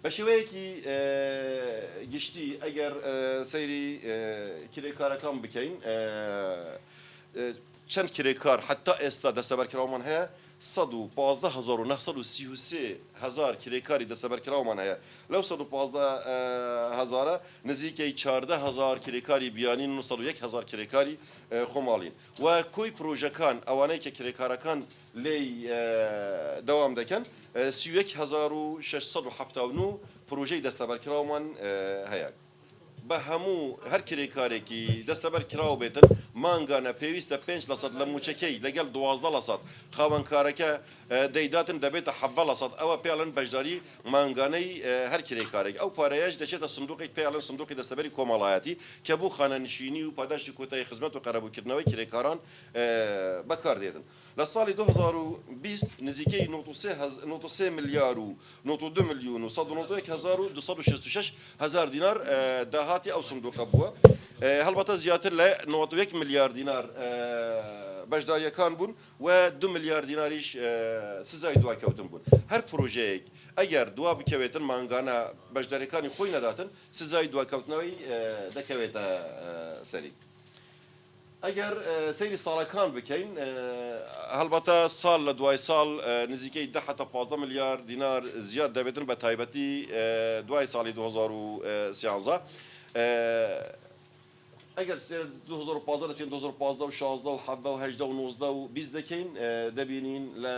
بەشێوەیەکی گشتی ئەگەر سەیری کرێکارەکان بکەین چەند کرێکار حتا ئێستا دەستەبەرکراومان هەیە 115,933 کرێکاری دەستەبەرکراومان هەیە لەو 115,000 نزیکەی 14,000 کرێکاری بیانی 901,000 کرێکاری خۆماڵین و کۆی پرۆژەکان ئەوانەی کە کرێکارەکان لێی دەوام دەکەن 31,679 پرۆژەی دەستەبەرکراومان هەیە بە هەموو هەر کرێکارێکی دەستەبەرکراو بێتن مانگانە پێویستە 5% لە موچەکەی لەگەڵ 12% خاوەنکارەکە دەیداتن دەبێتە 7% ئەوە پێڵەن بەشداری مانگانەی هەر کرێکارێک ئەو پارەیەش دەچێتە سندوقی پێڵەن سندوقی دەستەبەری کۆمەڵایەتی کە بوو خانەنشینی و پاداشتی کۆتایی خزمەت و قەرەبووکردنەوەی کرێکاران بەکاردێتن لە ساڵی 2020 نزیکەی 93 ملیار و 92 میلیۆن و 191,266 هزار دینار داهاتی ئەو سندوقە بووە هەڵبەتە زیاتر لە 91 میلیار دینار بەشداریەکان بوون و 2 میلیار دیناریش سزای دواکەوتن بوون هەر پرۆژەیەک ئەگەر دوا بکەوێتن مانگانە بەشداریەکانی خۆی نەداتن سزای دواکەوتنەوەی دەکەوێتە سەری ئەگەر سەیری ساڵەکان بکەین هەڵبەتە ساڵ لە دوای ساڵ نزیکەی 10 حتا 15 میلیار دینار زیاد دەبێتن بە تایبەتی دوای ساڵی 2013 ئەگەر 2015 دەچین 2015 و 16 و 17 و 18 و 19 و 20 دەکەین دەبینین لە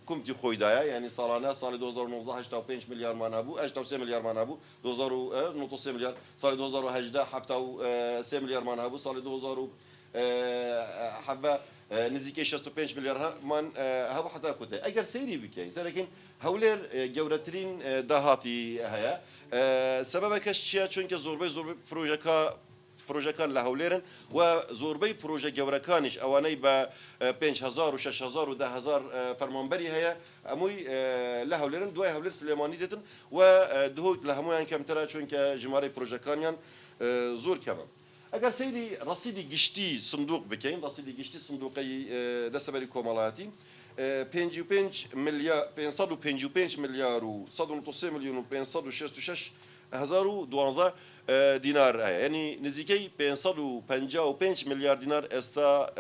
کومتی خۆیدایە یعنی ساڵانە ساڵی 2019 85 میلیارمان هەبوو 83 میلیارمان هەبوو 2093 میلیار ساڵی 2018 73 میلیارمان هەبوو ساڵی 2017 نزیکەی 65 میلیارمان هەبوو حتا کوتای ئەگەر سەیری بکەین سەرەکەین هەولێر گەورەترین داهاتی هەیە سەبەبەکەش چییە چونکە زۆربەی پرۆژەکان لە هەولێرن و زۆربەی پرۆژە گەورەکانیش ئەوانەی بە 5,000 و 6,000 و 10,000 فەرمانبەری هەیە ئەمووی لە هەولێرن دوای هەولێر سلێمانی دێتن و دهۆک لە هەمویان کەمترە چونکە ژمارەی پرۆژەکانیان زۆر کەمە ئەگەر سەیری ڕەسیدی گشتی سندوق بکەین ڕەسیدی گشتی سندوقی دەستەبەری کۆمەڵایەتی 555 میلیار و 193 میلیۆن و 566 هزار و 12 دینار هەیە یعنی نزیکەی 555 میلیارد دینار ئێستا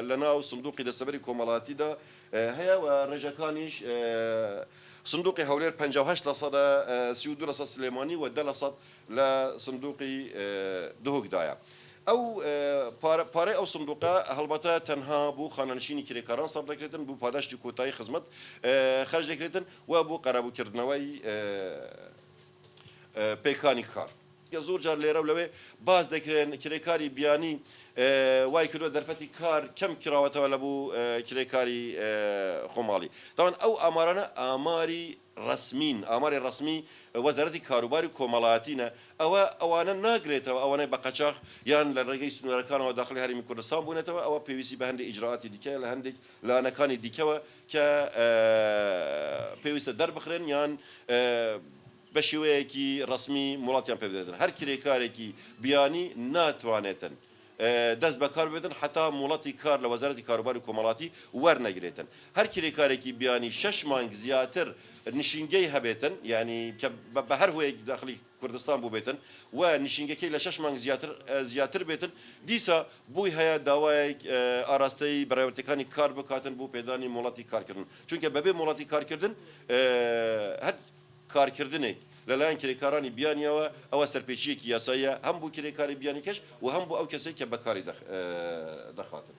لە ناو سندوقی دەستەبەری کۆمەڵایەتیدا هەیە و ڕێژەکانیش سندوقی هەولێر 58% 32% سلێمانی و 10% لە سندوقی دهۆکدایە ئەو پارەی ئەو سندوقە هەڵبەتە تەنها بوو خانەنشینی کرێکاران سەر دەکرێتن بوو پاداشتی کۆتایی خزمەت خەرج دەکرێتن و بۆ قەرەبووکردنەوەی پێکانی کار زۆر جار لێرە و لەوێ باز دەکرێن کرێکاری بیانی وای کردووە دەرفەتی کار کەم کراوەتەوە لە بوو کرێکاری خۆماڵی داوان ئەو ئامارانە ئاماری ڕسمی وەزارەتی کاروباری کۆمەڵایەتینە ئەوانە ناگرێتەوە ئەوانەی بە قەچاق یان لە ڕێگەی سنوورەکانەوە داخلی هەرێمی کوردستان بوونێتەوە ئەوە پێویستی بە هەندێک ئیجراعاتی دیکە لە هەندێک لانەکانی دیکەوە کە پێویستە دەربخرێن یان بە شێوەیەکی ڕسمی وڵاتیان پێ بدرێتن هەر کرێکارێکی بیانی ناتوانێتن دەست بەکار بێتن حتا وڵاتی کار لە وەزارەتی کاروباری کۆمەڵاتی وەرنەگرێتن هەر کرێکارێکی بیانی 6 مانگ زیاتر نشینگەی هەبێتن یعنی کە بە هەر هۆیەک داخلی کوردستان بوو بێتن و نشینگەکەی لە 6 مانگ زیاتر بێتن دیسا بووی هەیە داوایەک ئاراستەی بەڕێوەتەکانی کار بکاتن بۆ پێدانی وڵاتی کارکردن چونکە بەبێ وڵاتی کارکردن هەر کارکردنێک لەلایەن کرێکارانی بیانیەوە ئەوە سەرپێچیەکی یاساییە هەم بۆ کرێکاری بیانی کەش و هەم بۆ ئەو کەسێک کە بەکاری دەخاتن